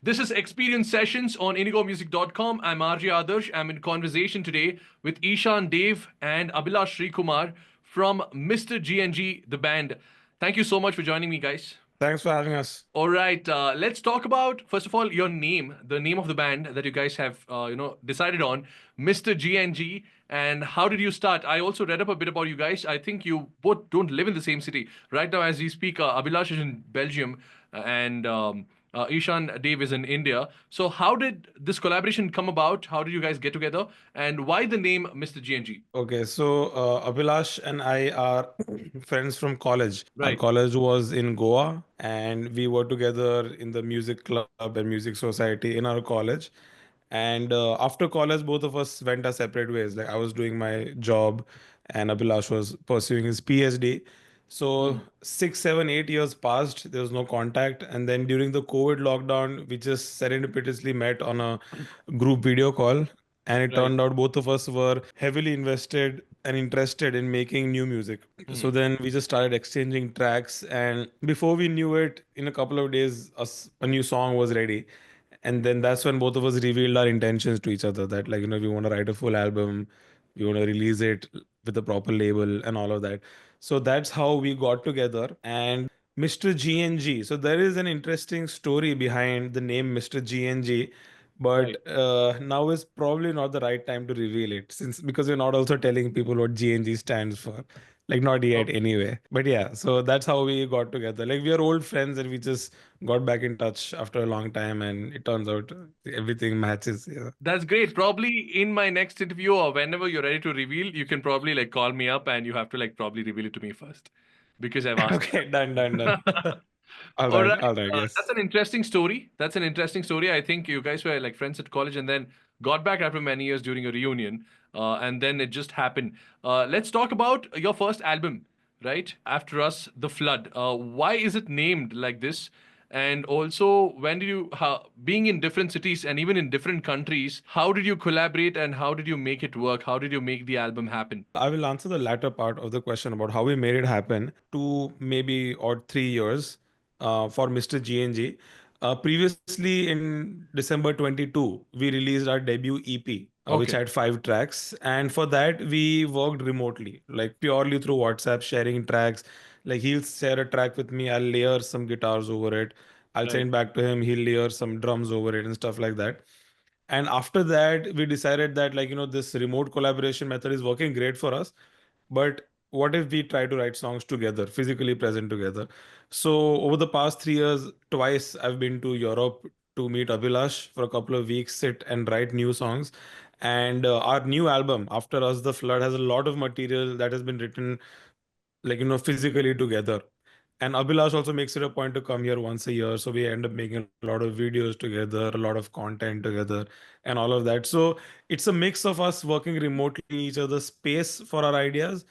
This is Xperience Sessions on IndigoMusic.com. I'm RJ Adarsh. I'm in conversation today with Ishan, Dave, and Abhilash Sreekumar from Mr. GNG, the band. Thank you so much for joining me, guys. Thanks for having us. All right, let's talk about first of all your name, the name of the band that you guys have, decided on, Mr. GNG, and how did you start? I also read up a bit about you guys. I think you both don't live in the same city right now as we speak. Abhilash is in Belgium, and Ishan Dave is in India. So how did this collaboration come about? How did you guys get together, and why the name Mr. GNG? Okay, so Abhilash and I are friends from college. Our Right. college was in Goa, and we were together in the music club and music society in our college. And after college, both of us went our separate ways. Like I was doing my job, and Abhilash was pursuing his PhD. So Hmm. 6, 7, 8 years passed. There was no contact, and then during the COVID lockdown, we just serendipitously met on a group video call, and it Right. turned out both of us were heavily invested and interested in making new music. So Hmm. then we just started exchanging tracks, and before we knew it, in a couple of days, a new song was ready. And then that's when both of us revealed our intentions to each other that, like, we want to write a full album, we want to release it with a proper label and all of that. So that's how we got together. And Mr. GNG. So there is an interesting story behind the name Mr. GNG, but Right. now is probably not the right time to reveal it, since because we're not also telling people what GNG stands for. Like not yet Okay. anyway. But yeah, so that's how we got together. Like we are old friends and we just got back in touch after a long time, and it turns out everything matches. Yeah. That's great. Probably in my next interview or whenever you're ready to reveal, you can probably like call me up and you have to like probably reveal it to me first because I've asked Okay, done, done, done. you. All All right, right. all right, That's yes. an interesting story. That's an interesting story. I think you guys were like friends at college and then got back after many years during a reunion. And then it just happened. Let's talk about your first album, right? After Us, The Flood. Why is it named like this? And also, when did you, being in different cities and even in different countries, how did you collaborate and how did you make it work? How did you make the album happen? I will answer the latter part of the question about how we made it happen to maybe or 3 years for Mr. GNG. Previously in December 22, we released our debut EP, which Okay. had 5 tracks. And for that, we worked remotely, like purely through WhatsApp, sharing tracks. Like he'll share a track with me, I'll layer some guitars over it. I'll Right. send back to him, he'll layer some drums over it and stuff like that. And after that, we decided that, like, this remote collaboration method is working great for us. But what if we try to write songs together, physically present together? So over the past 3 years, twice I've been to Europe to meet Abhilash for a couple of weeks, sit and write new songs. And our new album, After Us, The Flood, has a lot of material that has been written, like, physically together. And Abhilash also makes it a point to come here once a year. So we end up making a lot of videos together, a lot of content together, and all of that. So it's a mix of us working remotely in each other's space for our ideas.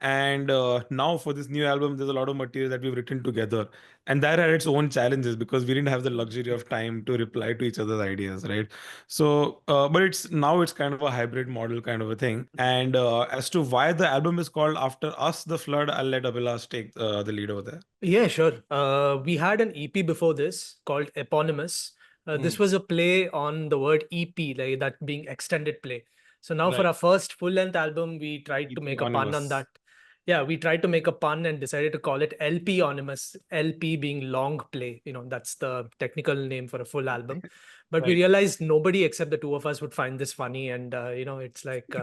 And now for this new album, there's a lot of material that we've written together. And that had its own challenges because we didn't have the luxury of time to reply to each other's ideas, right? So, but it's kind of a hybrid model kind of a thing. And as to why the album is called After Us, The Flood, I'll let Abhilash take the lead over there. Yeah, sure. We had an EP before this called Eponymous. This Hmm. was a play on the word EP, like that being extended play. So now for Right. our first full-length album, we tried to make a pun on Eponymous. that. Yeah, we tried to make a pun and decided to call it LP Onymous, LP being long play. That's the technical name for a full album. But we Right. realized nobody except the two of us would find this funny. And, it's like,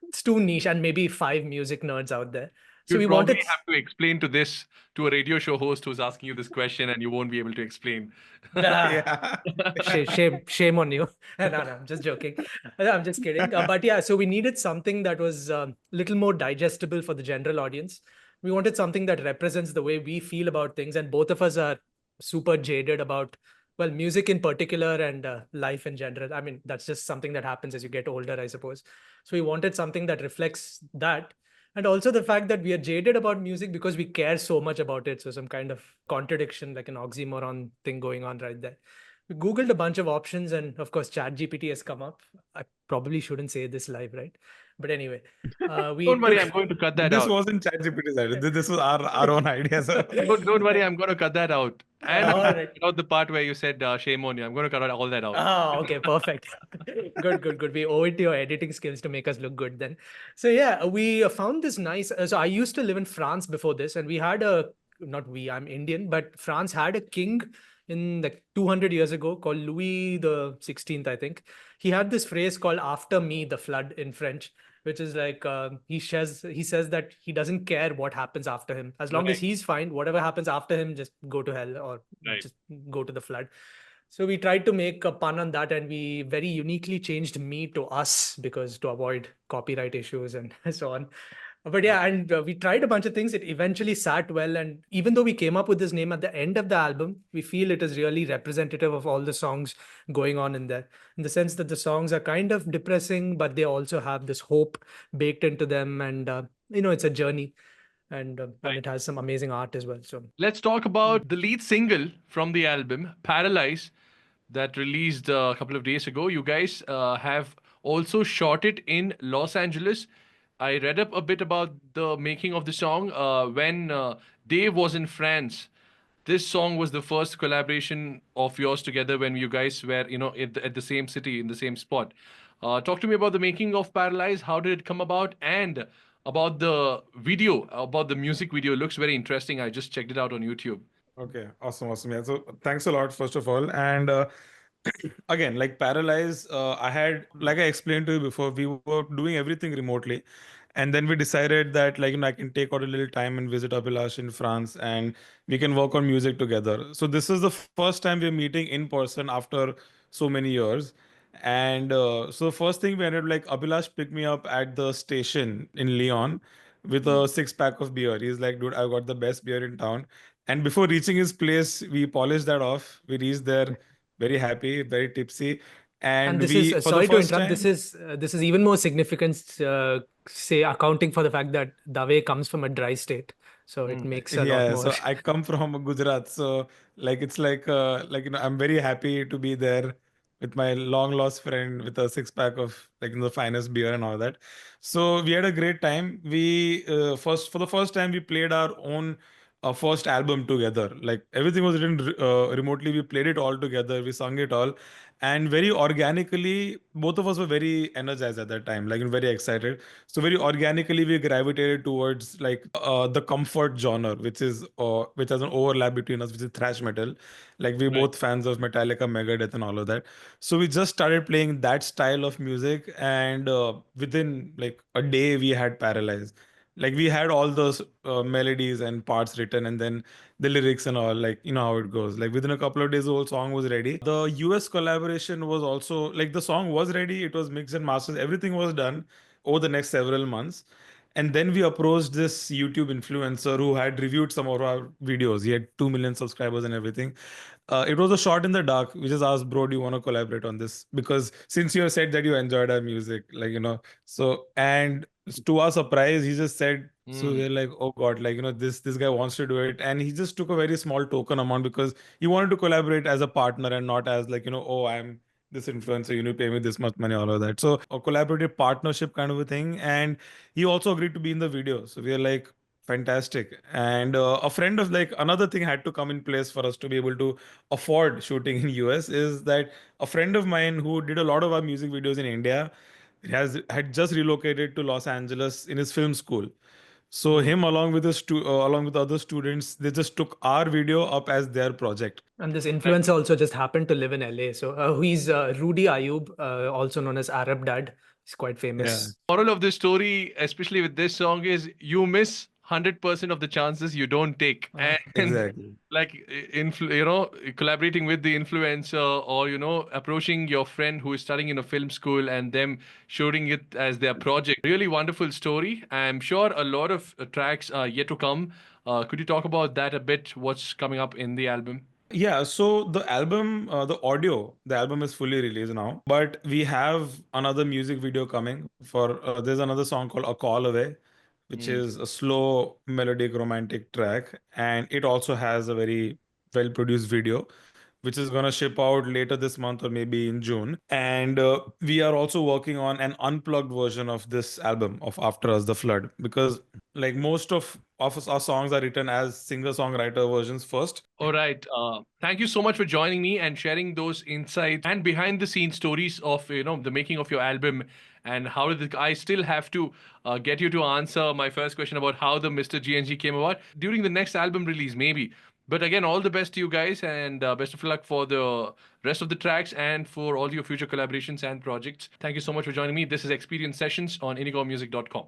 it's too niche and maybe five music nerds out there. So You'd we probably wanted. have to explain to this to a radio show host who's asking you this question, and you won't be able to explain. Ah, Yeah. shame on you. No, no, I'm just joking. I'm just kidding. But yeah, so we needed something that was a little more digestible for the general audience. We wanted something that represents the way we feel about things, and both of us are super jaded about, well, music in particular and life in general. I mean, that's just something that happens as you get older, I suppose. So we wanted something that reflects that. And also the fact that we are jaded about music because we care so much about it. So some kind of contradiction, like an oxymoron thing going on right there. We Googled a bunch of options, and of course, ChatGPT has come up. I probably shouldn't say this live, right? But anyway, we Don't worry, took. I'm going to cut that This out. wasn't ChatGPT's idea. This was our own idea. So Don't worry, I'm going to cut that out. And I'm All going to right. cut out the part where you said shame on you. I'm going to cut out all that out. Oh, okay, perfect. Good, good, good. We owe it to your editing skills to make us look good then. So yeah, we found this nice. So I used to live in France before this, and we had a not we. I'm Indian, but France had a king in like 200 years ago called Louis the 16th, I think. He had this phrase called "After me, the flood" in French, which is like he says that he doesn't care what happens after him, as long as Right, he's fine. Whatever happens after him, just go to hell or right. just go to the flood. So we tried to make a pun on that, and we very uniquely changed me to us because to avoid copyright issues and so on. But Right. yeah, and we tried a bunch of things. It eventually sat well, and even though we came up with this name at the end of the album, we feel it is really representative of all the songs going on in there. In the sense that the songs are kind of depressing, but they also have this hope baked into them, and it's a journey, and Right. it has some amazing art as well. So Let's talk about the lead single from the album, Paralyze, that released a couple of days ago. You guys have also shot it in Los Angeles. I read up a bit about the making of the song when Dave was in France. This song was the first collaboration of yours together when you guys were, at the same city, in the same spot. Talk to me about the making of Paralyze. How did it come about? And about the video, about the music video. It looks very interesting. I just checked it out on YouTube. Okay, awesome, awesome. Yeah, so thanks a lot, first of all. And again, like Paralyze, I had, like I explained to you before, we were doing everything remotely. And then we decided that, like, I can take out a little time and visit Abhilash in France and we can work on music together. So this is the first time we're meeting in person after so many years. And so first thing we ended like Abhilash picked me up at the station in Lyon with a six-pack of beer. He's like, dude, I got the best beer in town. And before reaching his place, we polished that off. We reached there very happy, very tipsy. And And this is we, for the sorry to first interrupt. time, This is even more significant, say accounting for the fact that Dave comes from a dry state, so it Mm. makes a lot yeah, more. so I come from Gujarat. So like it's like I'm very happy to be there with my long lost friend with a six pack of like the finest beer and all that. So we had a great time. We first for the first time we played our own first album together. Like everything was written remotely. We played it all together. We sung it all, and very organically, both of us were very energized at that time, like very excited. So very organically, we gravitated towards like the comfort genre, which has an overlap between us, which is thrash metal. Like we Right. both fans of Metallica, Megadeth, and all of that. So we just started playing that style of music, and within like a day, we had Paralyze. Like we had all those melodies and parts written, and then the lyrics and all. Like how it goes. Like within a couple of days, the whole song was ready. The US collaboration was also like the song was ready. It was mixed and mastered. Everything was done over the next several months. And then we approached this YouTube influencer who had reviewed some of our videos. He had 2 million subscribers and everything. It was a shot in the dark. We just asked, bro, do you want to collaborate on this? Because since you have said that you enjoyed our music, so, and to our surprise, he just said, so Mm. we're like, oh God, this guy wants to do it. And he just took a very small token amount because he wanted to collaborate as a partner and not as oh, I'm this influencer, pay me this much money, all of that. So a collaborative partnership kind of a thing. And he also agreed to be in the video. So we are like, fantastic. And a friend of like another thing had to come in place for us to be able to afford shooting in US is that a friend of mine who did a lot of our music videos in India had just relocated to Los Angeles in his film school. So Mm. him along with other students, they just took our video up as their project. And this Right. influencer also just happened to live in LA. So he's Rudy Ayub, also known as Arab Dad. He's quite Yeah, famous. Moral of this story, especially with this song, is you miss 100% of the chances you don't take. Uh, And exactly. like collaborating with the influencer, or approaching your friend who is studying in a film school and them shooting it as their project. Really wonderful story. I'm sure a lot of tracks are yet to come. Could you talk about that a bit? What's coming up in the album? Yeah, so the album is fully released now, but we have another music video coming there's another song called A Call Away, which Mm. is a slow melodic romantic track, and it also has a very well produced video, which is gonna ship out later this month or maybe in June. And we are also working on an unplugged version of this album of After Us, The Flood, because like most of our songs are written as singer-songwriter versions first. All right. Thank you so much for joining me and sharing those insights and behind the scenes stories of the making of your album, and how did I still have to get you to answer my first question about how the Mr. GNG came about during the next album release, maybe. But again, all the best to you guys, and best of luck for the rest of the tracks and for all your future collaborations and projects. Thank you so much for joining me. This is Xperience Sessions on indigomusic.com.